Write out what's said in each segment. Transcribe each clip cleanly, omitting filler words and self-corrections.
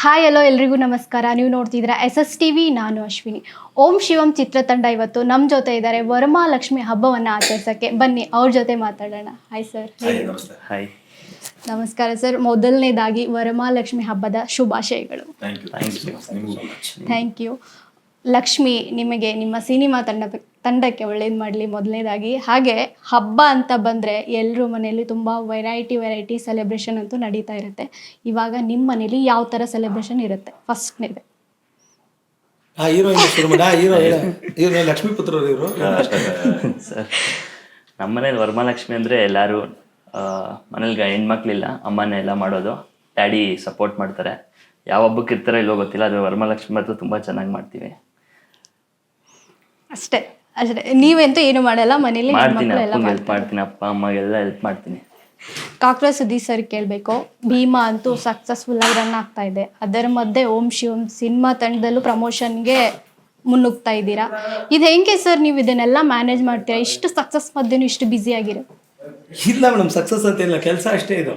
Hi hello ಎಲ್ರಿಗೂ ನಮಸ್ಕಾರ. ನೀವು ನೋಡ್ತಿದ್ದೀರಾ SSTV. ನಾನು ಅಶ್ವಿನಿ. ಓಂ ಶಿವಂ ಚಿತ್ರತಂಡ ಇವತ್ತು ನಮ್ಮ ಜೊತೆ ಇದ್ದಾರೆ ವರಮಹಾಲಕ್ಷ್ಮಿ ಹಬ್ಬವನ್ನು ಆಚರಿಸೋಕ್ಕೆ. ಬನ್ನಿ ಅವ್ರ ಜೊತೆ ಮಾತಾಡೋಣ. Hi sir. ಹಾಯ್. ನಮಸ್ಕಾರ ಸರ್. ಮೊದಲನೇದಾಗಿ ವರಮಹಾಲಕ್ಷ್ಮಿ ಹಬ್ಬದ ಶುಭಾಶಯಗಳು. Thank you. ಲಕ್ಷ್ಮಿ ನಿಮಗೆ ನಿಮ್ಮ ಸಿನಿಮಾ ತಂಡಕ್ಕೆ ಒಳ್ಳೇದು ಮಾಡಲಿ ಮೊದಲನೇದಾಗಿ. ಹಾಗೆ ಹಬ್ಬ ಅಂತ ಬಂದರೆ ಎಲ್ಲರ ಮನೆಯಲ್ಲಿ ತುಂಬ ವೆರೈಟಿ ಸೆಲೆಬ್ರೇಷನ್ ಅಂತೂ ನಡೀತಾ ಇರುತ್ತೆ. ಇವಾಗ ನಿಮ್ಮ ಮನೇಲಿ ಯಾವ ಥರ ಸೆಲೆಬ್ರೇಷನ್ ಇರುತ್ತೆ? ಫಸ್ಟ್ನೇದು ಹೀರೋ ಲಕ್ಷ್ಮೀ ಪುತ್ರರು ಇವರು ಸರ್, ನಮ್ಮ ಮನೇಲಿ ವರಮಹಾಲಕ್ಷ್ಮಿ ಅಂದರೆ ಎಲ್ಲರೂ ಮನೇಲಿ ಹೆಣ್ಮಕ್ಳಿಲ್ಲ, ಅಮ್ಮನೇ ಎಲ್ಲ ಮಾಡೋದು. ಡ್ಯಾಡಿ ಸಪೋರ್ಟ್ ಮಾಡ್ತಾರೆ. ಯಾವ ಹಬ್ಬಕ್ಕೆ ಇರ್ತಾರೋ ಇಲ್ಲೋ ಗೊತ್ತಿಲ್ಲ, ಆದರೆ ವರಮಹಾಲಕ್ಷ್ಮಿ ಮಾತ್ರ ತುಂಬ ಚೆನ್ನಾಗಿ ಮಾಡ್ತೀವಿ. ಅಷ್ಟೇ. ನೀವಂತೂ ಏನು ಮಾಡಲ್ಲ ಮನೇಲಿ? ಮಾಡ್ತೀನಿ, ಅಪ್ಪಂಗೆ ಹೆಲ್ಪ್ ಮಾಡ್ತೀನಿ, ಅಪ್ಪ ಅಮ್ಮಗೆ ಹೆಲ್ಪ್ ಮಾಡ್ತೀನಿ. ಕಾಕ್ರೋಚ್ ಸುದೀಪ್ ಸರ್ ಕೇಳಬೇಕು. ಭೀಮಾ ಅಂತೂ ಸಕ್ಸಸ್ಫುಲ್ ಆಗಿ ರನ್ ಆಗ್ತಾ ಇದೆ. ಅದರ ಮಧ್ಯೆ ಓಂ ಶಿವಂ ಸಿನಿಮಾ ತಂಡದಲ್ಲೂ ಪ್ರಮೋಷನ್ಗೆ ಮುನ್ನುಗ್ತಾ ಇದ್ದೀರಾ. ಇದು ಹೆಂಗೆ ಸರ್ ನೀವು ಇದನ್ನೆಲ್ಲ ಮ್ಯಾನೇಜ್ ಮಾಡ್ತೀರಾ? ಇಷ್ಟು ಸಕ್ಸಸ್ ಮಧ್ಯೆ ಇಷ್ಟು ಬ್ಯುಸಿ ಆಗಿರೋ? ಇಲ್ಲ ಮೇಡಮ್, ಸಕ್ಸಸ್ ಅಂತ ಇಲ್ಲ, ಕೆಲಸ ಅಷ್ಟೇ ಇದು.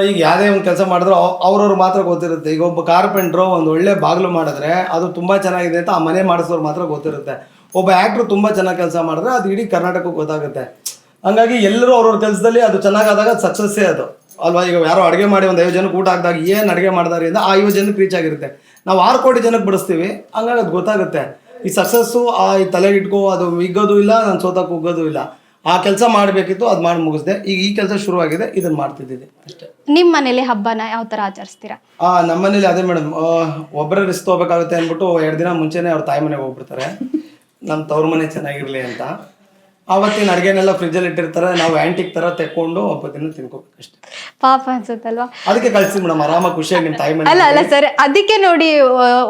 ಈಗ ಯಾವುದೇ ಒಂದು ಕೆಲಸ ಮಾಡಿದ್ರು ಅವ್ರವ್ರು ಮಾತ್ರ ಗೊತ್ತಿರುತ್ತೆ. ಈಗ ಒಬ್ಬ ಕಾರ್ಪೆಂಟ್ರು ಒಂದು ಒಳ್ಳೆ ಬಾಗಿಲು ಮಾಡಿದ್ರೆ ಅದು ತುಂಬ ಚೆನ್ನಾಗಿದೆ ಅಂತ ಆ ಮನೆ ಮಾಡಿಸೋರು ಮಾತ್ರ ಗೊತ್ತಿರುತ್ತೆ. ಒಬ್ಬ ಆ್ಯಕ್ಟ್ರು ತುಂಬ ಚೆನ್ನಾಗಿ ಕೆಲಸ ಮಾಡಿದ್ರೆ ಅದು ಇಡೀ ಕರ್ನಾಟಕಕ್ಕೆ ಗೊತ್ತಾಗುತ್ತೆ. ಹಂಗಾಗಿ ಎಲ್ಲರೂ ಅವ್ರವ್ರ ಕೆಲಸದಲ್ಲಿ ಅದು ಚೆನ್ನಾಗಾದಾಗ ಅದು ಸಕ್ಸಸ್ಸೇ ಅದು ಅಲ್ವಾ. ಈಗ ಯಾರೋ ಅಡುಗೆ ಮಾಡಿ ಒಂದು 5 ಜನಕ್ಕೆ ಊಟ ಹಾಕಿದಾಗ ಏನು ಅಡುಗೆ ಮಾಡಿದಾರೆ ಅಂತ ಆ 5 ಜನಕ್ಕೆ ರೀಚ್ ಆಗಿರುತ್ತೆ. ನಾವು 6 ಕೋಟಿ ಜನಕ್ಕೆ ಬಡಿಸ್ತೀವಿ, ಹಂಗಾಗಿ ಅದು ಗೊತ್ತಾಗುತ್ತೆ. ಈ ಸಕ್ಸಸ್ಸು ಈ ತಲೆಗೆ ಇಟ್ಕೋ ಅದು ಹಿಗ್ಗೋದು ಇಲ್ಲ, ನಾನು ಸೋತಕ್ಕೆ ಹೋಗೋದು ಇಲ್ಲ. ಆ ಕೆಲಸ ಮಾಡಬೇಕಿತ್ತು, ಅದು ಮಾಡಿ ಮುಗಿಸ್ದೆ. ಈಗ ಈ ಕೆಲಸ ಶುರುವಾಗಿದೆ, ಇದನ್ನು ಮಾಡ್ತಿದ್ದೀನಿ ಅಷ್ಟೇ. ನಿಮ್ಮ ಮನೇಲಿ ಹಬ್ಬನ ಯಾವ ಥರ ಆಚರಿಸ್ತೀರಾ? ನಮ್ಮ ಮನೇಲಿ ಅದೇ ಮೇಡಮ್, ಒಬ್ಬರೇ ರಿಸ್ಕ್ ತೊಗೋಬೇಕಾಗುತ್ತೆ ಅಂದ್ಬಿಟ್ಟು 2 ದಿನ ಮುಂಚೆನೇ ಅವ್ರ ತಾಯಿ ಮನೆಗೆ ಹೋಗ್ಬಿಡ್ತಾರೆ, ನಮ್ಮ ತವ್ರ ಮನೆ ಚೆನ್ನಾಗಿರಲಿ ಅಂತ. ಆವತ್ತಿನ ಅಡುಗೆನೆಲ್ಲ ಫ್ರಿಜ್ಜಲ್ಲಿ ಇಟ್ಟಿರ್ತಾರೆ, ನಾವು ಆ್ಯಂಟಿಕ್ ಥರ ತೆಕ್ಕೊಂಡು ಒಬ್ಬತ್ತಿನ ತಿನ್ಕೋಬೇಕಷ್ಟೇ. ಪಾಪ ಅನ್ಸುತ್ತಲ್ವಾ? ಅದಕ್ಕೆ ಕಳಿಸ್ತೀನಿ ಮೇಡಮ್, ಆರಾಮಾಗಿ ಖುಷಿಯಾಗಿ ನಿಮ್ಮ ತಾಯಿ ಮನೆ. ಅಲ್ಲ ಸರ್, ಅದಕ್ಕೆ ನೋಡಿ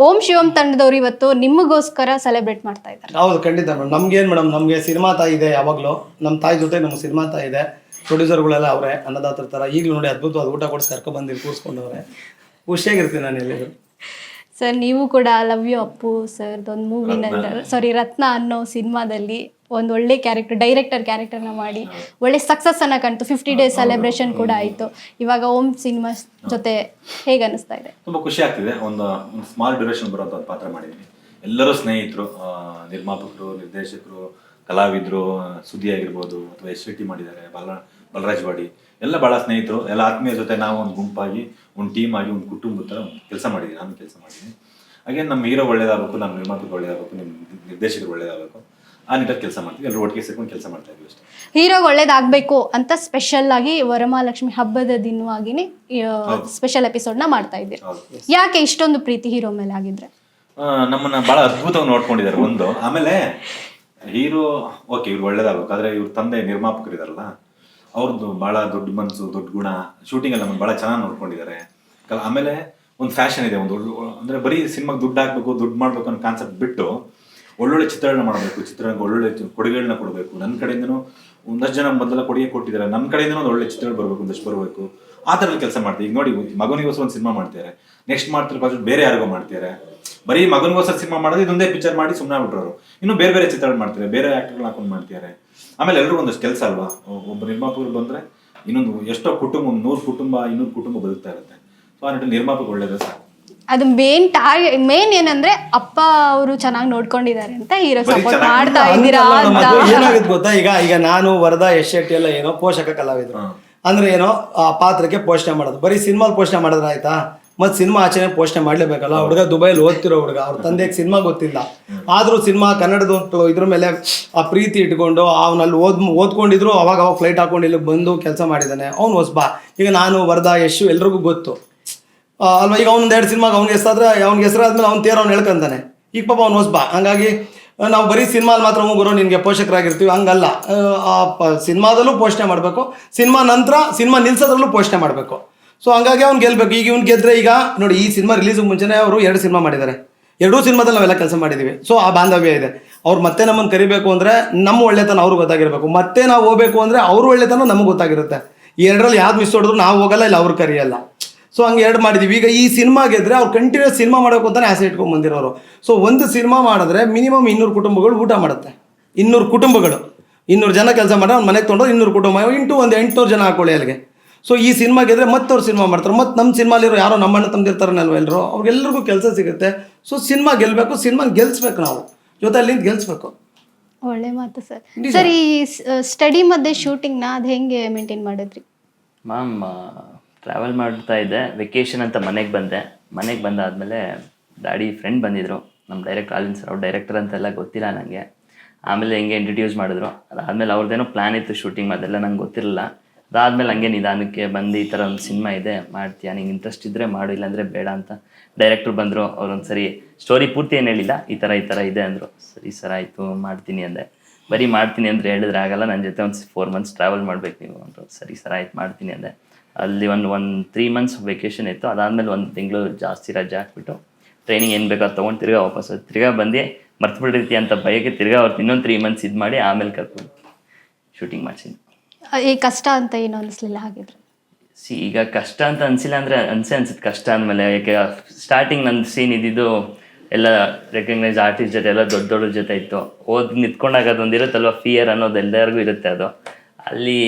ಓಂ ಶಿವಂ ತಂಡದವ್ರು ಇವತ್ತು ನಿಮಗೋಸ್ಕರ ಸೆಲೆಬ್ರೇಟ್ ಮಾಡ್ತಾ ಇದ್ದಾರೆ. ಹೌದು, ಖಂಡಿತ ಮೇಡಮ್. ನಮ್ಗೇನು ಮೇಡಮ್, ನಮಗೆ ಸಿನಿಮಾ ತಾಯಿ ಇದೆ. ಯಾವಾಗಲೂ ನಮ್ಮ ತಾಯಿ ಜೊತೆ ನಮ್ಗೆ ಸಿನಿಮಾ ತಾಯಿ ಇದೆ. ಪ್ರೊಡ್ಯೂಸರ್ಗಳೆಲ್ಲ ಅವರೇ, ಅನ್ನದಾತರ ಥರ. ಈಗಲೂ ನೋಡಿ ಅದ್ಭುತವಾದ ಊಟ ಕೊಡಿಸಿ ಕರ್ಕೊಬಂದು ಕೂರಿಸ್ಕೊಂಡವ್ರೆ. ಖುಷಿಯಾಗಿರ್ತೀನಿ ನಾನು ಎಲ್ಲಿದ್ರು. ಸರ್, ನೀವು ಕೂಡ ಲವ್ ಯು ಅಪ್ಪು ಸರ್ದೊಂದು ಮೂವಿನ ರತ್ನ ಅನ್ನೋ ಸಿನಿಮಾದಲ್ಲಿ ಒಂದು ಒಳ್ಳೆ ಡೈರೆಕ್ಟರ್ ಕ್ಯಾರೆಕ್ಟರ್ನ ಮಾಡಿ ಒಳ್ಳೆ ಸಕ್ಸಸ್ ಅನ್ನ ಕಂಡು 50 days ಸೆಲೆಬ್ರೇಷನ್ ಕೂಡ ಆಯಿತು. ಇವಾಗ ಓಂ ಸಿನಿಮಾ ಜೊತೆ ಹೇಗೆ ಅನಿಸ್ತಾ ಇದೆ? ತುಂಬ ಖುಷಿ ಆಗ್ತಿದೆ. ಒಂದು ಸ್ಮಾಲ್ ಡ್ಯೂರೇಷನ್ ಬರೋಂಥ ಒಂದು ಪಾತ್ರ ಮಾಡಿದ್ದೀನಿ. ಎಲ್ಲರೂ ಸ್ನೇಹಿತರು, ನಿರ್ಮಾಪಕರು, ನಿರ್ದೇಶಕರು, ಕಲಾವಿದರು, ಸುದ್ದಿ ಆಗಿರ್ಬೋದು ಅಥವಾ SVT ಮಾಡಿದ್ದಾರೆ, ಬಲರಾಜ್ ಬಾಡಿ, ಎಲ್ಲ ಭಾಳ ಸ್ನೇಹಿತರು, ಎಲ್ಲ ಆತ್ಮೀಯ ಜೊತೆ ನಾವು ಒಂದು ಗುಂಪಾಗಿ, ಒಂದು ಟೀಮ್ ಆಗಿ, ಒಂದು ಕುಟುಂಬದ ಥರ ಕೆಲಸ ಮಾಡಿದ್ದೀನಿ. ನಾನು ಕೆಲಸ ಮಾಡಿದ್ದೀನಿ. ಹಾಗೆ ನಮ್ಮ ಹೀರೋ ಒಳ್ಳೇದಾಗಬೇಕು, ನಮ್ಮ ನಿರ್ಮಾಪಕರು ಒಳ್ಳೇದಾಗಬೇಕು, ನಿಮ್ಮ ನಿರ್ದೇಶಕರು ಒಳ್ಳೇದಾಗಬೇಕು, ಆ ನಿಟ್ಟಿನಲ್ಲಿ ಕೆಲಸ ಮಾಡ್ತೀವಿ. ಎಲ್ಲರೂ ಒಟ್ಟಿಗೆ ಸೇರ್ಕೊಂಡು ಕೆಲಸ ಮಾಡ್ತಾ ಇದ್ವಿ ಅಷ್ಟೇ. ಹೀರೋಗೆ ಒಳ್ಳೇದಾಗಬೇಕು ಅಂತ ಸ್ಪೆಷಲ್ ಆಗಿ ವರಮಹಾಲಕ್ಷ್ಮಿ ಹಬ್ಬದ ದಿನವಾಗಿನೇ ಸ್ಪೆಷಲ್ ಎಪಿಸೋಡ್ನ ಮಾಡ್ತಾ ಇದ್ದೀರಿ. ಯಾಕೆ ಇಷ್ಟೊಂದು ಪ್ರೀತಿ ಹೀರೋ ಮೇಲೆ ಆಗಿದ್ರೆ? ನಮ್ಮನ್ನ ಭಾಳ ಅದ್ಭುತವಾಗಿ ನೋಡ್ಕೊಂಡಿದ್ದಾರೆ ಒಂದು. ಆಮೇಲೆ ಹೀರೋ ಓಕೆ, ಇವ್ರು ಒಳ್ಳೇದಾಗಬೇಕು, ಆದರೆ ಇವ್ರ ತಂದೆ ನಿರ್ಮಾಪಕರು ಇದಾರಲ್ಲ, ಅವ್ರದ್ದು ಭಾಳ ದೊಡ್ಡ ಮನಸ್ಸು, ದೊಡ್ಡ ಗುಣ, ಶೂಟಿಂಗ್ ಎಲ್ಲ ಭಾಳ ಚೆನ್ನಾಗಿ ನೋಡ್ಕೊಂಡಿದ್ದಾರೆ. ಆಮೇಲೆ ಒಂದು ಫ್ಯಾಷನ್ ಇದೆ, ಒಂದು ಅಂದರೆ ಬರೀ ಸಿನಿಮಾಗೆ ದುಡ್ಡು ಹಾಕಬೇಕು, ದುಡ್ಡು ಮಾಡಬೇಕು ಅನ್ನೋ ಕಾನ್ಸೆಪ್ಟ್ ಬಿಟ್ಟು ಒಳ್ಳೊಳ್ಳೆ ಚಿತ್ರಗಳನ್ನ ಮಾಡಬೇಕು, ಚಿತ್ರರಂಗ ಒಳ್ಳೊಳ್ಳೆ ಕೊಡುಗೆಗಳನ್ನ ಕೊಡಬೇಕು. ನನ್ನ ಕಡೆಯಿಂದನೂ ಒಂದಷ್ಟು ಜನ ಮೊದಲ ಕೊಡುಗೆ ಕೊಟ್ಟಿದ್ದಾರೆ, ನನ್ನ ಕಡೆಯಿಂದನೂ ಒಂದು ಒಳ್ಳೆ ಚಿತ್ರಗಳು ಬರಬೇಕು, ಒಂದಷ್ಟು ಬರಬೇಕು, ಆ ಥರ ಕೆಲಸ ಮಾಡ್ತೀವಿ. ಈಗ ನೋಡಿ, ಮಗನಿಗೋಸ್ಕರ ಒಂದು ಸಿನಿಮಾ ಮಾಡ್ತಾರೆ, ನೆಕ್ಸ್ಟ್ ಮಾಡ್ತಿರೋ ಪ್ರಾಜೆಕ್ಟ್ ಬೇರೆ ಯಾರಿಗೋ ಮಾಡ್ತಾರೆ. ಬರೀ ಮಗನಿಗೋಸ್ಕರ ಸಿನಿಮಾ ಮಾಡೋದು ಇದೊಂದೇ ಪಿಕ್ಚರ್ ಮಾಡಿ ಸುಮ್ಮನೆ ಬಿಟ್ಟರು. ಇನ್ನೂ ಬೇರೆ ಬೇರೆ ಚಿತ್ರಗಳು ಮಾಡ್ತಾರೆ, ಬೇರೆ ಆ್ಯಕ್ಟರ್ಗಳು ಹಾಕೊಂಡು ಮಾಡ್ತಾರೆ. ಆಮೇಲೆ ಎಲ್ಲರಿಗೂ ಒಂದಷ್ಟು ಕೆಲಸ ಅಲ್ವಾ. ಒಬ್ಬ ನಿರ್ಮಾಪಕರು ಬಂದರೆ ಇನ್ನೊಂದು ಎಷ್ಟೋ ಕುಟುಂಬ, 100 ಕುಟುಂಬ, 200 ಕುಟುಂಬ ಬದುಕ್ತಾ ಇರುತ್ತೆ. ಸೊ ಆ ನಿಟ್ಟಿನಲ್ಲಿ ನಿರ್ಮಾಪಕ ಒಳ್ಳೇದು ಸಾಕು. ಅದು ಮೇನ್ ಏನಂದ್ರೆ ಅಪ್ಪ ಅವರು ಚೆನ್ನಾಗಿ ನೋಡ್ಕೊಂಡಿದ್ದಾರೆ ಅಂತ ಹೀರೋ ಸಪೋರ್ಟ್ ಮಾಡ್ತಾ ಇದ್ದೀರಾ ಅಂತ. ಏನಾಗುತ್ತೆ ಗೊತ್ತಾ, ಈಗ ನಾನು ವರದಾ ಯಶ್ ಶೆಟ್ಟಿ ಎಲ್ಲ ಏನೋ ಪೋಷಕ ಕಲಾವಿದ್ರು ಅಂದ್ರೆ ಏನೋ ಆ ಪಾತ್ರಕ್ಕೆ ಪೋಷಣೆ ಮಾಡೋದು. ಬರೀ ಸಿನಿಮಾಲ್ ಪೋಷಣೆ ಮಾಡಿದ್ರೆ ಆಯ್ತಾ? ಮತ್ತೆ ಸಿನಿಮಾ ಆಚರಣೆ ಪೋಷಣೆ ಮಾಡ್ಲೇಬೇಕಲ್ಲ. ಹುಡುಗ ದುಬೈಲಿ ಓದ್ತಿರೋ ಹುಡುಗ, ಅವ್ರ ತಂದೆಗೆ ಸಿನಿಮಾ ಗೊತ್ತಿಲ್ಲ, ಆದ್ರೂ ಸಿನಿಮಾ ಕನ್ನಡದ ಇದ್ರ ಮೇಲೆ ಆ ಪ್ರೀತಿ ಇಟ್ಕೊಂಡು ಅವನಲ್ಲಿ ಓದ್ಕೊಂಡಿದ್ರು. ಅವಾಗ ಫ್ಲೈಟ್ ಹಾಕೊಂಡು ಇಲ್ಲಿಗೆ ಬಂದು ಕೆಲಸ ಮಾಡಿದ್ದಾನೆ. ಅವ್ನು ಹೊಸಬ. ಈಗ ನಾನು ವರದಾ ಯಶ್ ಎಲ್ರಿಗೂ ಗೊತ್ತು ಅಲ್ವಾ. ಈಗ ಅವ್ನು 2 ಸಿನಿಮಾಗೆ ಅವ್ನಿಗೆ ಹೆಸರಾದ್ರೆ, ಅವ್ನಿಗೆ ಹೆಸರಾದ್ಮೇಲೆ ಅವ್ನು ಹೇಳ್ಕೊಂತಾನೆ. ಈಗ ಪಾಪ ಅವ್ನು ಹೊಸಬ. ಹಂಗಾಗಿ ನಾವು ಬರೀ ಸಿನಿಮಾಲ್ ಮಾತ್ರ ಮುಗುರು ನಿನಗೆ ಪೋಷಕರಾಗಿರ್ತೀವಿ ಹಂಗಲ್ಲ. ಸಿನಿಮಾದಲ್ಲೂ ಪೋಷಣೆ ಮಾಡಬೇಕು, ಸಿನಿಮಾ ನಂತರ ಸಿನಿಮಾ ನಿಲ್ಸೋದ್ರಲ್ಲೂ ಪೋಷಣೆ ಮಾಡಬೇಕು. ಸೊ ಹಂಗಾಗಿ ಅವ್ನು ಗೆಲ್ಬೇಕು. ಈಗ ಇವ್ನು ಗೆದ್ರೆ, ಈಗ ನೋಡಿ ಈ ಸಿನಿಮಾ ರಿಲೀಸ್ಗೆ ಮುಂಚೆನೇ ಅವರು 2 ಸಿನಿಮಾ ಮಾಡಿದ್ದಾರೆ. 2 ಸಿನಿಮಾದಲ್ಲಿ ನಾವೆಲ್ಲ ಕೆಲಸ ಮಾಡಿದ್ದೀವಿ. ಸೊ ಆ ಬಾಂಧವ್ಯ ಇದೆ. ಅವ್ರು ಮತ್ತೆ ನಮ್ಮನ್ನು ಕರಿಬೇಕು ಅಂದರೆ ನಮ್ಮ ಒಳ್ಳೆತನ ಅವ್ರಿಗೆ ಗೊತ್ತಾಗಿರ್ಬೇಕು, ಮತ್ತೆ ನಾವು ಹೋಗ್ಬೇಕು ಅಂದರೆ ಅವ್ರ ಒಳ್ಳೆತನ ನಮಗೆ ಗೊತ್ತಾಗಿರುತ್ತೆ. ಈ 2ರಲ್ಲಿ ಯಾವ್ದು ಮಿಸ್ ಹೊಡೆದ್ರು ನಾವು ಹೋಗಲ್ಲ, ಇಲ್ಲ ಅವ್ರು ಕರಿಯಲ್ಲ. ಸೊ ಹಂಗೆ 2 ಮಾಡಿದ್ದೀವಿ. ಈಗ ಈ ಸಿನಿಮಾ ಗೆದ್ರೆ ಅವ್ರು ಕಂಟಿನ್ಯೂಸ್ ಸಿನಿಮಾ ಮಾಡೋಕೆ ಅಂತಾನೆ ಆಸೆ ಇಟ್ಕೊಂಡು ಬಂದಿರೋರು. ಸೊ ಒಂದು ಸಿನಿಮಾ ಮಾಡಿದ್ರೆ ಮಿನಿಮಮ್ 200 ಕುಟುಂಬಗಳು ಊಟ ಮಾಡುತ್ತೆ. 200 ಕುಟುಂಬಗಳು, 200 ಜನ ಕೆಲಸ ಮಾಡಿದ್ರೆ ಅವ್ನು ಮನೆಗೆ ತೊಗೊಂಡು 200 ಕುಟುಂಬ ಇಂಟು ಒಂದು 800 ಜನ ಹಾಕೊಳ್ಳಿ ಅಲ್ಲಿಗೆ. ಸೊ ಈ ಸಿನಿಮಾ ಗೆದ್ರೆ ಮತ್ತೆ ಅವ್ರು ಸಿನಿಮಾ ಮಾಡ್ತಾರೆ, ಮತ್ತೆ ನಮ್ಮ ಸಿನಿಮಾಲಿರೋ ಯಾರೋ ನಮ್ಮ ಅಣ್ಣ ತಮ್ಮದಿರ್ತಾರನಲ್ವ ಎಲ್ಲರೂ, ಅವ್ರಿಗೆಲ್ರಿಗೂ ಕೆಲಸ ಸಿಗುತ್ತೆ. ಸೊ ಸಿನಿಮಾ ಗೆಲ್ಲಬೇಕು, ಸಿನಿಮಾ ಗೆಲ್ಸ್ಬೇಕು, ನಾವು ಜೊತೆಯಲ್ಲಿ ಗೆಲ್ಸ್ಬೇಕು. ಒಳ್ಳೆ ಮಾತು ಸರ್. ಸರ್, ಈ ಸ್ಟಡಿ ಮಧ್ಯೆ ಶೂಟಿಂಗ್ನ ಅದು ಹೆಂಗೆ ಮೇಂಟೈನ್ ಮಾಡಿದ್ರಿ? ಮ್ಯಾಮ್ ಟ್ರಾವೆಲ್ ಮಾಡ್ತಾ ಇದ್ದೆ, ವೆಕೇಷನ್ ಅಂತ ಮನೆಗೆ ಬಂದೆ. ಮನೆಗೆ ಬಂದಾದಮೇಲೆ ಡ್ಯಾಡಿ ಫ್ರೆಂಡ್ ಬಂದಿದ್ದರು, ನಮ್ಮ ಡೈರೆಕ್ಟರ್ ಅಲ್ಲಿನ ಸರ್, ಅವ್ರು ಡೈರೆಕ್ಟರ್ ಅಂತೆಲ್ಲ ಗೊತ್ತಿಲ್ಲ ನನಗೆ. ಆಮೇಲೆ ಹೆಂಗೆ ಇಂಟ್ರಡ್ಯೂಸ್ ಮಾಡಿದ್ರು. ಅದಾದಮೇಲೆ ಅವ್ರದ್ದೇನೋ ಪ್ಲ್ಯಾನ್ ಇತ್ತು ಶೂಟಿಂಗ್, ಅದೆಲ್ಲ ನಂಗೆ ಗೊತ್ತಿರಲಿಲ್ಲ. ಅದಾದಮೇಲೆ ಹಂಗೆ ನಿಧಾನಕ್ಕೆ ಬಂದು ಈ ಥರ ಒಂದು ಸಿನಿಮಾ ಇದೆ, ಮಾಡ್ತೀಯಾ, ನಿಂಗೆ ಇಂಟ್ರೆಸ್ಟ್ ಇದ್ದರೆ ಮಾಡು, ಇಲ್ಲಾಂದರೆ ಬೇಡ ಅಂತ ಡೈರೆಕ್ಟ್ರು ಬಂದರು. ಅವ್ರೊಂದು ಸರಿ ಸ್ಟೋರಿ ಪೂರ್ತಿ ಏನು ಹೇಳಿಲ್ಲ, ಈ ಥರ ಇದೆ ಅಂದರು. ಸರಿ ಸರ್ ಆಯಿತು ಮಾಡ್ತೀನಿ ಅಂದೆ. ಬರೀ ಮಾಡ್ತೀನಿ ಅಂದರೆ ಹೇಳಿದ್ರೆ ಆಗಲ್ಲ, ನನ್ನ ಜೊತೆ ಒಂದು 4 months ಟ್ರಾವೆಲ್ ಮಾಡಬೇಕು ನೀವು ಅಂದರು. ಸರಿ ಸರ್ ಆಯ್ತು ಮಾಡ್ತೀನಿ ಅಂದೆ. ಅಲ್ಲಿ ಒಂದು 3 months ವೆಕೇಷನ್ ಇತ್ತು. ಅದಾದಮೇಲೆ 1 ತಿಂಗಳು ಜಾಸ್ತಿ ರಜೆ ಹಾಕ್ಬಿಟ್ಟು ಟ್ರೈನಿಂಗ್ ಏನು ಬೇಕೋ ಅದು ತೊಗೊಂಡು ತಿರ್ಗಾ ವಾಪಸ್ ತಿರ್ಗಾ ಬಂದು ಮರ್ತು ಬಿಟ್ಟಿರ್ತೀಯ ಅಂತ ಭಯಕ್ಕೆ ತಿರ್ಗಾ ಅವ್ರು ಇನ್ನೊಂದು 3 months ಇದು ಮಾಡಿ ಆಮೇಲೆ ಕರ್ಕೊಂಡು ಶೂಟಿಂಗ್ ಮಾಡಿಸಿದ್ದು. ಈ ಕಷ್ಟ ಅಂತ ಏನು ಅನಿಸ್ಲಿಲ್ಲ ಹಾಗಿದ್ರೆ? ಈಗ ಕಷ್ಟ ಅಂತ ಅನಿಸಿಲ್ಲ ಅಂದರೆ ಅನ್ಸುತ್ತೆ ಕಷ್ಟ ಅಂದಮೇಲೆ. ಯಾಕೆ ಸ್ಟಾರ್ಟಿಂಗ್ ನನ್ನ ಸೀನ್ ಇದ್ದಿದ್ದು ಎಲ್ಲ ರೆಕಗ್ನೈಸ್ ಆರ್ಟಿಸ್ಟ್ ಜೊತೆ ಎಲ್ಲ ದೊಡ್ಡ ಜೊತೆ ಇತ್ತು. ನಿಂತ್ಕೊಂಡಾಗ ಅದೊಂದು ಇರುತ್ತಲ್ವ, ಫಿಯರ್ ಅನ್ನೋದು ಎಲ್ಲರಿಗೂ ಇರುತ್ತೆ. ಅದು ಅಲ್ಲಿ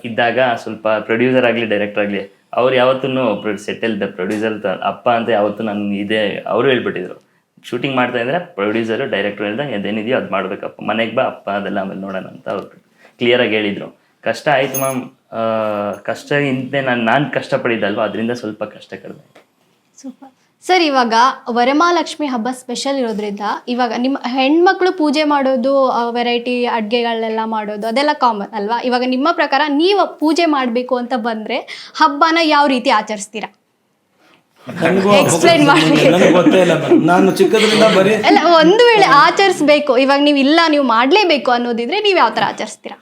ಇದ್ದಾಗ ಸ್ವಲ್ಪ ಪ್ರೊಡ್ಯೂಸರ್ ಆಗಲಿ ಡೈರೆಕ್ಟರ್ ಆಗಲಿ ಅವ್ರು ಯಾವತ್ತೂ ಸೆಟಲ್ ಪ್ರೊಡ್ಯೂಸರ್ ಅಪ್ಪ ಅಂತ ಯಾವತ್ತೂ ನಾನು ಇದೆ ಅವರು ಹೇಳ್ಬಿಟ್ಟಿದ್ರು. ಶೂಟಿಂಗ್ ಮಾಡ್ತಾ ಇದ್ರೆ ಪ್ರೊಡ್ಯೂಸರು ಡೈರೆಕ್ಟ್ರು ಹೇಳ್ದಂಗೆ ಅದೇನಿದೆಯೋ ಅದು ಮಾಡಬೇಕಪ್ಪ, ಮನೆಗೆ ಬಾ ಅಪ್ಪ ಅದೆಲ್ಲ ಆಮೇಲೆ ನೋಡೋಣ ಅಂತ ಅವ್ರು ಕ್ಲಿಯರಾಗಿ ಹೇಳಿದರು. ಕಷ್ಟ ಆಯಿತು ಮ್ಯಾಮ್, ಕಷ್ಟ ಹಿಂದೆ ನಾನು ಕಷ್ಟಪಟ್ಟಿದ್ದಲ್ವ, ಅದರಿಂದ ಸ್ವಲ್ಪ ಕಷ್ಟ ಕಡಿಮೆ. Super sir. ಇವಾಗ ವರಮಹಾಲಕ್ಷ್ಮಿ ಹಬ್ಬ ಸ್ಪೆಷಲ್ ಇರೋದ್ರಿಂದ ಇವಾಗ ನಿಮ್ಮ ಹೆಣ್ಮಕ್ಳು ಪೂಜೆ ಮಾಡೋದು, ವೆರೈಟಿ ಅಡುಗೆಗಳೆಲ್ಲ ಮಾಡೋದು ಅದೆಲ್ಲ ಕಾಮನ್ ಅಲ್ವಾ? ಇವಾಗ ನಿಮ್ಮ ಪ್ರಕಾರ ನೀವು ಪೂಜೆ ಮಾಡಬೇಕು ಅಂತ ಬಂದರೆ ಹಬ್ಬನ ಯಾವ ರೀತಿ ಆಚರಿಸ್ತೀರಾ? ಎಕ್ಸ್ಪ್ಲೈನ್ ಮಾಡಿ. ನನಗೆ ಗೊತ್ತೇ ಇಲ್ಲ ಮೇಡಮ್, ನಾನು ಚಿಕ್ಕದ್ರಿಂದ ಬರೀ ಅಲ್ಲ, ಒಂದು ವೇಳೆ ಆಚರಿಸ್ಬೇಕು, ಇವಾಗ ನೀವು ಇಲ್ಲ ನೀವು ಮಾಡಲೇಬೇಕು ಅನ್ನೋದಿದ್ರೆ ನೀವು ಯಾವ ಥರ ಆಚರಿಸ್ತೀರಾ?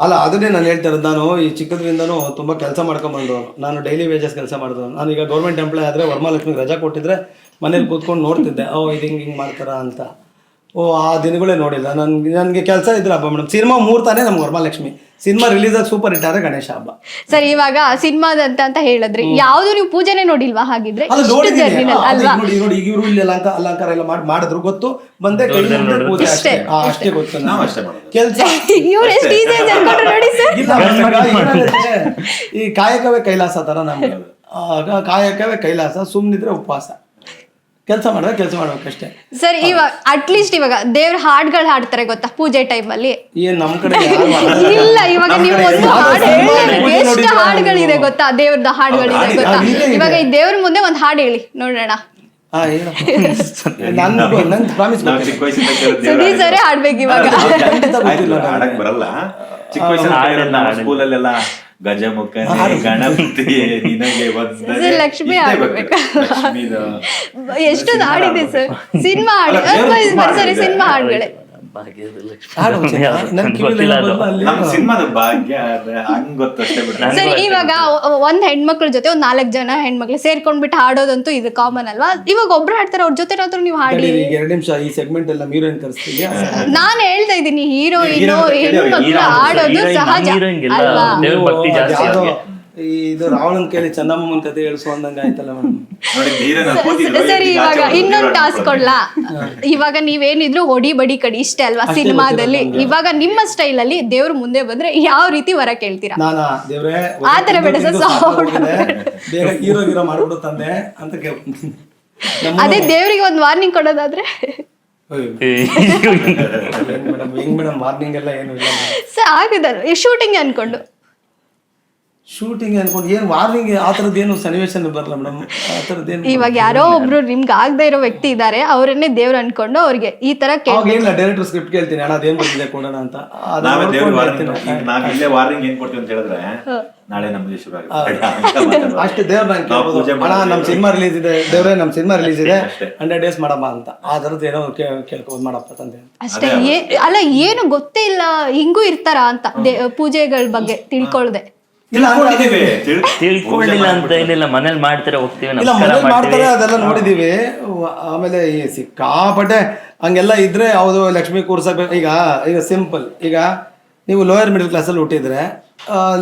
ಅಲ್ಲ, ಅದನ್ನೇ ನಾನು ಹೇಳ್ತಾ ಇರೋದು. ನಾನು ಈ ಚಿಕ್ಕದ್ರಿಂದನೂ ತುಂಬ ಕೆಲಸ ಮಾಡ್ಕೊಂಬಂದವನು. ನಾನು ಡೈಲಿ ವೇಜಸ್ ಕೆಲಸ ಮಾಡಿದವನು. ನಾನೀಗ ಗೌರ್ಮೆಂಟ್ ಎಂಪ್ಲಾಯ್ ಆದರೆ ವರಮಹಾಲಕ್ಷ್ಮಿಗೆ ರಜಾ ಕೊಟ್ಟಿದ್ರೆ ಮನೇಲಿ ಕೂತ್ಕೊಂಡು ನೋಡ್ತಿದ್ದೆ, ಇದು ಹಿಂಗೆ ಮಾಡ್ತಾರಾ ಅಂತ. ಆ ದಿನಗಳೇ ನೋಡಿಲ್ಲ. ನನಗೆ ಕೆಲಸ ಇದ್ರೆ ಹಬ್ಬ ಮೇಡಮ್. ಸಿನಿಮಾ ಮುಹೂರ್ತಾನೆ ನಮ್ಗೆ ವರಮಹಾಲಕ್ಷ್ಮಿ. ಸಿನಿಮಾ ರಿಲೀಸ್ ಆಗಿ ಸೂಪರ್ ಹಿಟ್ ಆದರೆ ಗಣೇಶ ಹಬ್ಬ. ಸರ್, ಇವಾಗ ಸಿನಿಮಾದಂತ ಅಂತ ಹೇಳಿದ್ರಿ, ಯಾವುದು ನೀವು ಪೂಜೆನೆ ನೋಡಿಲ್ವಾ ಹಾಗಿದ್ರೆ? ಅದು ನೋಡಿದ್ದೀನಿ. ಅಲ್ವಾ? ನೋಡಿ ಈಗ ಇವರು ಇಲ್ಲಿ ಅಲಂಕಾರ ಎಲ್ಲ ಮಾಡಿದ್ರು ಗೊತ್ತು, ಬಂದೆ ಕೈ ಮುಗ್ದು ಪೂಜೆ ಅಷ್ಟೇ ಗೊತ್ತು. ನಾವು ಅಷ್ಟೇ ಮಾಡೋದು ಕೆಲಸ ಇವ್ರು ಎಷ್ಟು ಈಸಿ ಅನ್ಕೊಂಡ್ರು ನೋಡಿ ಸರ್. ಈ ಕಾಯಕವೇ ಕೈಲಾಸ ತರ ನಮ್ಗೆ. ಕಾಯಕವೇ ಕೈಲಾಸ, ಸುಮ್ಮನಿದ್ರೆ ಉಪವಾಸ. ಕೆಲಸ ಮಾಡ್ಬೇಕಷ್ಟೇ ಸರ್. ಇವಾಗ ಅಟ್ಲೀಸ್ಟ್ ಇವಾಗ ದೇವ್ರ ಹಾಡ್ಗಳು ಹಾಡ್ತಾರೆ ಗೊತ್ತಾ ಪೂಜೆ ಟೈಮಲ್ಲಿ? ಏನ್ ನಮ್ ಕಡೆ ಇಲ್ಲ, ಇವಾಗ ನೀವು ಒಂದು ಹಾಡು ಹೇಳಬೇಕು. ಎಷ್ಟು ಹಾಡುಗಳಿದೆ ಗೊತ್ತಾ? ದೇವ್ರದ ಹಾಡುಗಳಿದೆ ಗೊತ್ತಾ? ಇವಾಗ ಈ ದೇವ್ರ ಮುಂದೆ ಒಂದು ಹಾಡು ಹೇಳಿ ನೋಡೋಣ. ಸುದೀಪ್ ಸರೇ ಹಾಡ್ಬೇಕು ಇವಾಗ. ಆಡಕ್ ಬರಲ್ಲ. ಚಿಕ್ಕ ವಯಸ್ಸಲ್ಲಿ ಸ್ಕೂಲಲ್ಲೆಲ್ಲ ಗಜಮುಖ ಗಣಪತಿ ನಿನಗೆ ಲಕ್ಷ್ಮಿ ಹಾಡ್ಬೇಕು. ಎಷ್ಟೊಂದು ಹಾಡಿದೆ ಸರ್. ಸಿನಿಮಾ ಹಾಡು, ಸರಿ ಸಿನಿಮಾ ಹಾಡುಗಳೇ. ಸಿನಿಮಾದ ಭಾಗ್ಯ ಹಂಗ್ ಗೊತ್ತಷ್ಟೇ. ಸರಿ, ಇವಾಗ ಒಂದ್ ಹೆಣ್ಮಕ್ಳ ಜೊತೆ 4 ಜನ ಹೆಣ್ಮಕ್ಳು ಸೇರ್ಕೊಂಡ್ಬಿಟ್ಟು ಹಾಡೋದಂತೂ ಇದು ಕಾಮನ್ ಅಲ್ವಾ? ಇವಾಗ ಒಬ್ರು ಹಾಡ್ತಾರೆ, ಅವ್ರ ಜೊತೆ ನೀವು ಹಾಡಿ. 2 ನಿಮಿಷ ಈ ಸೆಗ್ಮೆಂಟ್ ಎಲ್ಲ ಹೀರೋಯಿನ್ ಕರೆಸ್ತೀವಿ. ನಾನು ಹೇಳ್ತಾ ಇದ್ದೀನಿ, ಹೀರೋಯಿನ್ ಹೆಣ್ಮಕ್ಳು ಹಾಡೋದು ಸಹಜ ಅಲ್ವಾ? ಇದು ರಾವಣನ್ ಕೈಲಿ ಚಂದಮ್ಮನ ಕತೆ ಹೇಳಿಸು ಅಂದಂಗ ಆಯ್ತಲ್ಲ ಮೇಡಮ್. ಸರಿ, ಇವಾಗ ಇನ್ನೊಂದು ಟಾಸ್ಕ್ ಕೊಡ್ಲಾ? ಇವಾಗ ನೀವೇನಿದ್ರು ಹೊಡಿ ಬಡಿ ಕಡಿ ಇಷ್ಟೇ ಅಲ್ವಾ ಸಿನಿಮಾದಲ್ಲಿ? ಇವಾಗ ನಿಮ್ಮ ಸ್ಟೈಲ್ ಅಲ್ಲಿ ದೇವ್ರ ಮುಂದೆ ಬಂದ್ರೆ ಯಾವ ರೀತಿ ವರ ಕೇಳ್ತೀರಾ? ನಾನಾ ದೇವ್ರೆ ಆತರ ಬೇಡ ಸರ್, ಬೇಗ ಹೀರೋ ಮಾಡ್ಬಿಡು ತಂದೆ ಅಂತ ಕೇಳ್ತೀನಿ. ಅದೇ ದೇವ್ರಿಗೆ ಒಂದು ವಾರ್ನಿಂಗ್ ಕೊಡೋದಾದ್ರೆ ಹೆಂಗ್ ಮೇಡಮ್? ವಾರ್ನಿಂಗ್ ಎಲ್ಲ ಏನು ಇಲ್ಲ ಸರ್. ಆಗುದಲ್ವ ಶೂಟಿಂಗ್ ಅನ್ಕೊಂಡು? ಶೂಟಿಂಗ್ ಅನ್ಕೊಂಡು ಏನು ವಾರ್ನಿಂಗ್ ಆ ಥರದ್ದೇನು ಸನ್ನಿವೇಶ ಬರಲ್ಲ ಮೇಡಮ್. ಆ ಥರದ್ದೇನು ಇವಾಗ ಯಾರೋ ಒಬ್ರು ನಿಮ್ಗೆ ಆಗದೆ ಇರೋ ವ್ಯಕ್ತಿ ಇದ್ದಾರೆ, ಅವರನ್ನೇ ದೇವ್ರು ಅನ್ಕೊಂಡು ಅವ್ರಿಗೆ ಈ ತರ ಏನಿಲ್ಲ, ಡೈರೆಕ್ಟರ್ ಸ್ಕ್ರಿಪ್ಟ್ ಕೇಳ್ತೀನಿ, ಅಣ್ಣ ಅದೇನ್ ಬರ್ತಿದೆ ಕೊಡೋಣ ಅಂತ. ನಾವಿಲ್ಲೇ ವಾರ್ನಿಂಗ್ ಏನ್ ಕೊಡ್ತೀವಿ ಅಂತ ಹೇಳಿದ್ರೆ ನಾಳೆ ನಮ್ಗೆ ಶುರು ಅಷ್ಟೇ. ದೇವ್ರ ಅಣ್ಣ ನಮ್ ಸಿನಿಮಾ ರಿಲೀಸ್ ಇದೆ, ದೇವ್ರೆ ನಮ್ ಸಿನಿಮಾ ರಿಲೀಸ್ ಇದೆ 100 days ಮಾಡಮ್ಮ ಅಂತ. ಆ ಥರದ್ದು ಏನೋ ಕೇಳ್ಕೊಂಡು ಮಾಡಪ್ಪ ತಂದೆ ಅಷ್ಟೇ. ಅಲ್ಲ, ಏನು ಗೊತ್ತೇ ಇಲ್ಲ ಹಿಂಗೂ ಇರ್ತಾರ ಅಂತ ಪೂಜೆಗಳ ಬಗ್ಗೆ ತಿಳ್ಕೊಳ್ದೆ. ತಿಳ್ಕೊಂಡಿಲ್ಲ ಅಂತ ಏನಿಲ್ಲ, ಮನೇಲಿ ಮಾಡ್ತಾರೆ, ಹೋಗ್ತೀವಿ, ಮಾಡ್ತಾರೆ, ಅದೆಲ್ಲ ನೋಡಿದೀವಿ. ಆಮೇಲೆ ಈ ಸಿಕ್ಕಾಪಟ್ಟೆ ಹಂಗೆಲ್ಲ ಇದ್ರೆ ಯಾವುದು ಲಕ್ಷ್ಮಿ ಕೂರ್ಸಬೇಕು. ಈಗ ಸಿಂಪಲ್, ಈಗ ನೀವು ಲೋಯರ್ ಮಿಡಲ್ ಕ್ಲಾಸಲ್ಲಿ ಹುಟ್ಟಿದ್ರೆ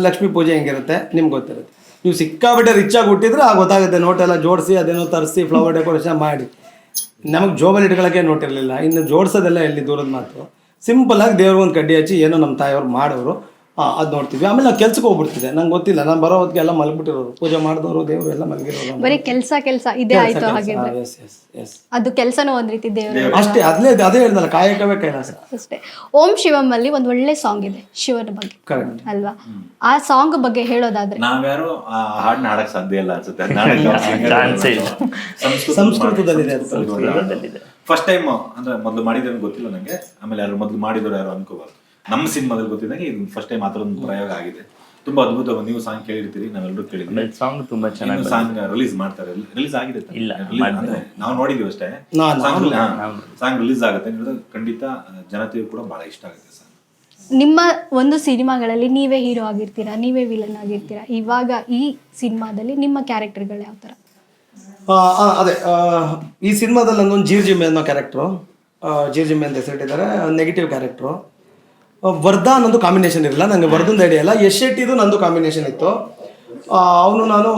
ಲಕ್ಷ್ಮೀ ಪೂಜೆ ಹೆಂಗಿರುತ್ತೆ ನಿಮ್ಗೆ ಗೊತ್ತಿರುತ್ತೆ. ನೀವು ಸಿಕ್ಕಾಪಟ್ಟೆ ರಿಚ್ ಆಗಿ ಹುಟ್ಟಿದ್ರೆ ಗೊತ್ತಾಗುತ್ತೆ. ನೋಟೆಲ್ಲ ಜೋಡಿಸಿ ಅದೇನೋ ತರಿಸಿ ಫ್ಲವರ್ ಡೆಕೋರೇಷನ್ ಮಾಡಿ. ನಮಗೆ ಜೋಬಲ್ಲಿ ಇಟ್ಕೊಳ್ಳೋಕೆ ನೋಟಿರಲಿಲ್ಲ, ಇನ್ನು ಜೋಡಿಸೋದೆಲ್ಲ ಎಲ್ಲಿ ದೂರದ ಮಾತು. ಸಿಂಪಲ್ ಆಗಿ ದೇವ್ರಿಗೊಂದು ಕಡ್ಡಿ ಹಚ್ಚಿ ಏನೋ ನಮ್ಮ ತಾಯಿಯವ್ರು ಮಾಡೋರು ಅದು ನೋಡ್ತೀವಿ. ಆಮೇಲೆ ನಾವು ಕೆಲ್ಸಕ್ಕೆ ಹೋಗ್ಬಿಡ್ತಿದ್ದೆ, ನಂಗೆ ಗೊತ್ತಿಲ್ಲ, ನಾನು ಬರೋ ಹೊತ್ತಿಗೆ ಎಲ್ಲ ಮಲಗಿಬಿಟ್ಟಿರೋರು, ಪೂಜೆ ಮಾಡಿದವರು ದೇವರು ಎಲ್ಲ ಮಲಗಿರೋರು. ಬರೀ ಕೆಲ್ಸ ಇದೇ ಆಯ್ತು ಹಾಗಿದ್ರೆ. ಎಸ್ ಅದು ಕೆಲ್ಸನೂ ಒಂದ್ ರೀತಿ ದೇವರು ಅಷ್ಟೇ. ಅದೇ ಹೇಳ್ದಲ್ಲ, ಕಾಯಕವೇ ಕೈಲಾಸ. ಅಷ್ಟೇ. ಓಂ ಶಿವಂ ಅಲ್ಲಿ ಒಂದು ಒಳ್ಳೆ ಸಾಂಗ್ ಇದೆ ಶಿವನ ಬಗ್ಗೆ, ಕರೆಕ್ಟ್ ಅಲ್ವಾ? ಆ ಸಾಂಗ್ ಬಗ್ಗೆ ಹೇಳೋದಾದ್ರೆ ನಾವ್ಯಾರು ಆ ಹಾಡನ್ನ ಹಾಡಕ್ ಸಾಧ್ಯ ಇಲ್ಲ ಅನ್ಸುತ್ತೆ. ಚಾನ್ಸೇ ಇಲ್ಲ. ಸಂಸ್ಕೃತದಲ್ಲಿದೆ ಅದು. ಫಸ್ಟ್ ಟೈಮ್ ಅಂದ್ರೆ ಮೊದಲು ಮಾಡಿದ್ರೆ ಗೊತ್ತಿಲ್ಲ ನಂಗೆ, ಆಮೇಲೆ ಯಾರು ಮೊದಲು ಮಾಡಿದವರು ಯಾರು ಅನ್ಕೋಬಾರ್ದು. ನಮ್ಮ ಸಿನಿಮಾದಲ್ಲಿ ಗೊತ್ತಿದ್ದಂಗೆ ಇದು ಫಸ್ಟ್ ಟೈಮ್ ಆ ಥರ ಒಂದು ಪ್ರಯೋಗ ಆಗಿದೆ. ತುಂಬಾ ಅದ್ಭುತ. ನೀವು ಸಾಂಗ್ ಕೇಳಿರ್ತೀರಿ, ನಾವೆಲ್ಲರೂ ಕೇಳಿದ್ವಿ. ಸಾಂಗ್ ತುಂಬಾ ಚೆನ್ನಾಗಿ ಸಾಂಗ್ ರಿಲೀಸ್ ಮಾಡ್ತಾರೆ, ರಿಲೀಸ್ ಆಗಿದೆ ಇಲ್ಲ, ಅಂದ್ರೆ ನಾವು ನೋಡಿದೀವಿ ಅಷ್ಟೇ. ಸಾಂಗ್ ರಿಲೀಸ್ ಆಗುತ್ತೆ, ಖಂಡಿತ ಜನತೆಗೂ ಕೂಡ ಬಹಳ ಇಷ್ಟ ಆಗುತ್ತೆ ಸಾಂಗ್. ನಿಮ್ಮ ಒಂದು ಸಿನಿಮಾಗಳಲ್ಲಿ ನೀವೇ ಹೀರೋ ಆಗಿರ್ತೀರಾ, ನೀವೇ ವಿಲನ್ ಆಗಿರ್ತೀರಾ. ಇವಾಗ ಈ ಸಿನಿಮಾದಲ್ಲಿ ನಿಮ್ಮ ಕ್ಯಾರೆಕ್ಟರ್ಗಳು ಯಾವ ಥರ? ಅದೇ ಈ ಸಿನಿಮಾದಲ್ಲಿ ನಂದೊಂದು ಜೀರ್ಜಿಮ್ಮೆ ಅನ್ನೋ ಕ್ಯಾರೆಕ್ಟ್ರು, ಜೀರ್ಜಿಮ್ಮೆ ಅಂತ ಹೆಸರಿಟ್ಟಿದ್ದಾರೆ, ನೆಗೆಟಿವ್ ಕ್ಯಾರೆಕ್ಟ್ರು. ವರ್ಧಾ ಅನ್ನೋದು ಕಾಂಬಿನೇಷನ್ ಇರಲಿಲ್ಲ, ನನಗೆ ವರ್ಧಂದು ಐಡಿಯಾ ಇಲ್ಲ. ಯಶ್ ಶೆಟ್ಟಿದು ನಂದು ಕಾಂಬಿನೇಷನ್ ಇತ್ತು. ಅವನು ನಾನು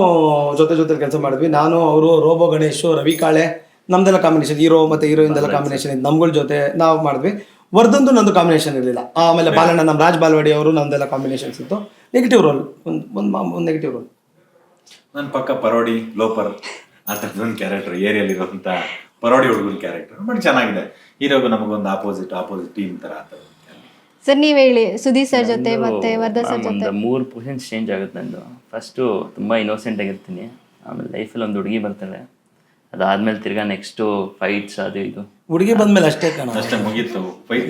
ಜೊತೆ ಕೆಲಸ ಮಾಡಿದ್ವಿ. ನಾನು ಅವರು, ರೋಬೋ ಗಣೇಶು, ರವಿ ಕಾಳೆ, ನಮ್ದೆಲ್ಲ ಕಾಂಬಿನೇಷನ್, ಹೀರೋ ಮತ್ತು ಹೀರೋಯಿಂದೆಲ್ಲ ಕಾಂಬಿನೇಷನ್ ಇತ್ತು. ನಮ್ಗಳ ಜೊತೆ ನಾವು ಮಾಡಿದ್ವಿ. ವರ್ಧಂದು ನಂದು ಕಾಂಬಿನೇಷನ್ ಇರಲಿಲ್ಲ. ಆಮೇಲೆ ಬಾಲಣ್ಣ, ನಮ್ಮ ರಾಜ್ ಬಾಲ್ವಾಡಿ ಅವರು, ನಮ್ದೆಲ್ಲ ಕಾಂಬಿನೇಷನ್ಸ್ ಇತ್ತು. ನೆಗೆಟಿವ್ ರೋಲ್, ಒಂದು ನೆಗೆಟಿವ್ ರೋಲ್. ನನ್ನ ಪಕ್ಕ ಪರೋಡಿ ಲೋಪರ್ ಆ ಥರದೊಂದು ಕ್ಯಾರೆಕ್ಟರ್, ಏರಿಯಲ್ಲಿರುವಂಥ ಪರೋಡಿ ಹುಡುಗನ ಕ್ಯಾರೆಕ್ಟರ್. ಬಟ್ ಚೆನ್ನಾಗಿದೆ. ಹೀರೋಗೂ ನಮಗೊಂದು ಆಪೋಸಿಟ್ ಟೀಮ್ ಥರ ಆ ಥರ. ಸರ್ ನೀವ್ ಹೇಳಿ, ಸುದೀಪ್ ಸರ್ ಜೊತೆ ಮತ್ತೆ ವರ್ಧಾ ಸರ್ ಜೊತೆ. ಒಂದು 3 ಪೊಸಿಷನ್ಸ್ ಚೇಂಜ್ ಆಗುತ್ತೆ ನಂದು. ಫಸ್ಟು ತುಂಬ ಇನ್ನೋಸೆಂಟ್ ಆಗಿರ್ತೀನಿ, ಆಮೇಲೆ ಲೈಫಲ್ಲಿ ಒಂದು ಹುಡುಗಿ ಬರ್ತಾಳೆ, ಅದಾದ್ಮೇಲೆ ತಿರ್ಗಾ ನೆಕ್ಸ್ಟು ಫೈಟ್ಸ್ ಅದು ಇದು. ಹುಡುಗಿ ಬಂದ್ಮೇಲೆ ಅಷ್ಟೇ ಕಣ, ಅಷ್ಟೇ ಮುಗೀತು ಫೈಟ್.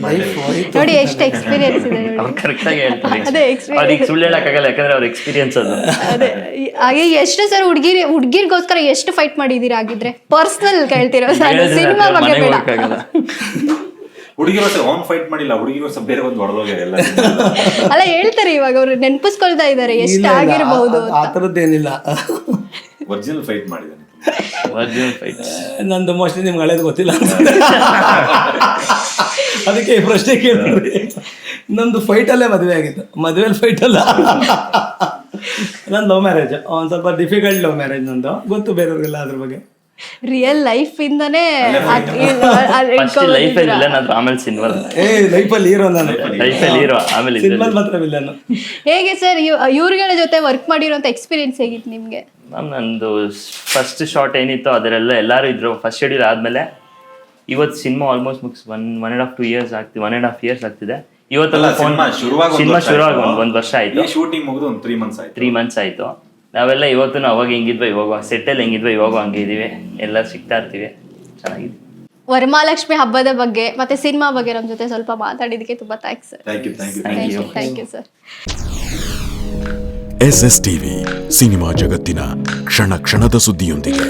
ನೋಡಿ ಎಷ್ಟು ಎಕ್ಸ್ಪೀರಿಯನ್ಸ್ ಇದೆ ನೋಡಿ. ಅವ್ರು ಕರೆಕ್ಟಾಗಿ ಹೇಳ್ತಾರೆ, ಅದೇ experience. ಅವ್ರಿಗೆ ಸುಳ್ಳು ಹೇಳಕ್ಕಾಗಲ್ಲ, ಯಾಕಂದ್ರೆ ಅವ್ರ ಎಕ್ಸ್ಪೀರಿಯನ್ಸ್ ಅದು. ಅದೇ ಹಾಗೆ ಎಷ್ಟು ಸರ್ ಹುಡ್ಗಿರ್ಗೋಸ್ಕರ ಎಷ್ಟು ಫೈಟ್ ಮಾಡಿದೀರಾ ಆಗಿದ್ರೆ? ಪರ್ಸನಲ್ ಕೇಳ್ತಿರೋ ಸಿನಿಮಾ ಬಗ್ಗೆ ಬೇಡ. ಹುಡುಗಿರೋ ಅವ್ನು ಫೈಟ್ ಮಾಡಿಲ್ಲ, ಹುಡುಗಿರೋ ಬೇರೆ ಒಂದು ಹೊಡೆದೋಗ್ಯಾರ ಎಲ್ಲ. ಅಲ್ಲ ಹೇಳ್ತಾರೆ ಇವಾಗ ಅವ್ರು ನೆನಪಿಸ್ಕೊಳ್ತಾ ಇದಾರೆ ಎಷ್ಟು ಆಗಿರಬಹುದು. ಆ ಥರದ್ದೇನಿಲ್ಲ, ಒರಿಜಿನಲ್ ಫೈಟ್ ಮಾಡಿದ್ದಾನೆ. ನಂದು ಮೋಸ್ಟ್ಲಿ ನಿಮ್ಗೆ ಹಳೇದು ಗೊತ್ತಿಲ್ಲ ಅದಕ್ಕೆ ಈ ಪ್ರಶ್ನೆ ಕೇಳಿದ್ರಿ. ನಂದು ಫೈಟಲ್ಲೇ ಮದುವೆ ಆಗಿತ್ತು, ಮದುವೆಲಿ ಫೈಟ್ ಅಲ್ಲ. ನಂದು ಲವ್ ಮ್ಯಾರೇಜ್, ಒಂದು ಸ್ವಲ್ಪ ಡಿಫಿಕಲ್ಟ್ ಲವ್ ಮ್ಯಾರೇಜ್ ನಂದು, ಗೊತ್ತು ಬೇರೆಯವ್ರಿಗೆಲ್ಲ ಅದ್ರ ಬಗ್ಗೆ. ರಿಯಲ್ ಲೈಫ್ ಇಂದಾನೆ ಲೈಫಲ್ಲಿ ವಿಲನ್ ಆದ್ರೆ ಆಮೇಲೆ ಸಿನಿಮಾ, ಲೈಫಲ್ಲಿ ಹೀರೋ, ನಾನು ಲೈಫಲ್ಲಿ ಹೀರೋ, ಆಮೇಲೆ ಸಿನಿಮಾಲ್ ಮಾತ್ರ ವಿಲನ್. ಹೇಗೆ ಸರ್ ಇವ್ರುಗಳ ಜೊತೆ ವರ್ಕ್ ಮಾಡಿರೋಂಥ ಎಕ್ಸ್ಪೀರಿಯನ್ಸ್ ಹೇಗಿತ್ತು ನಿಮ್ಗೆ? ನಂದು ಫಸ್ಟ್ ಶಾರ್ಟ್ ಏನಿತ್ತು ಅದರೆಲ್ಲ ಎಲ್ಲರೂ ಇದ್ರು. ಫಸ್ಟ್ ಶೆಡ್ಯೂಲ್ ಆದಮೇಲೆ ಇವತ್ತು ಸಿನಿಮಾ ಆಲ್ಮೋಸ್ಟ್ ಮುಗಿಸ್ 1.5 years ಆಗ್ತಿದೆ, 1.5 years ಆಗ್ತಿದೆ. ಇವತ್ತೆಲ್ಲ ಸಿನಿಮಾ ಶುರುವಾಗಿ ಒಂದು ವರ್ಷ ಆಯಿತು, ಶೂಟಿಂಗ್ ಮುಗಿದು ಒಂದು 3 months ಆಯಿತು. ನಾವೆಲ್ಲ ಇವತ್ತು ಅವಾಗ ಹೆಂಗಿದ್ವಿ, ಇವಾಗ ಸೆಟ್ಟಲ್ಲಿ ಹೆಂಗಿದ್ವಿ, ಇವಾಗ ಹಂಗೆ ಇದೀವಿ, ಎಲ್ಲ ಸಿಗ್ತಾ ಇರ್ತೀವಿ, ಚೆನ್ನಾಗಿದೆ. ವರಮಹಾಲಕ್ಷ್ಮಿ ಹಬ್ಬದ ಬಗ್ಗೆ ಮತ್ತೆ ಸಿನಿಮಾ ಬಗ್ಗೆ ನಮ್ಮ ಜೊತೆ ಸ್ವಲ್ಪ ಮಾತಾಡಿದಕ್ಕೆ ತುಂಬಾ thanks sir. Thank you sir. SS TV, cinema ಜಗತ್ತಿನ ಕ್ಷಣ ಕ್ಷಣದ ಸುದ್ದಿಯೊಂದಿಗೆ.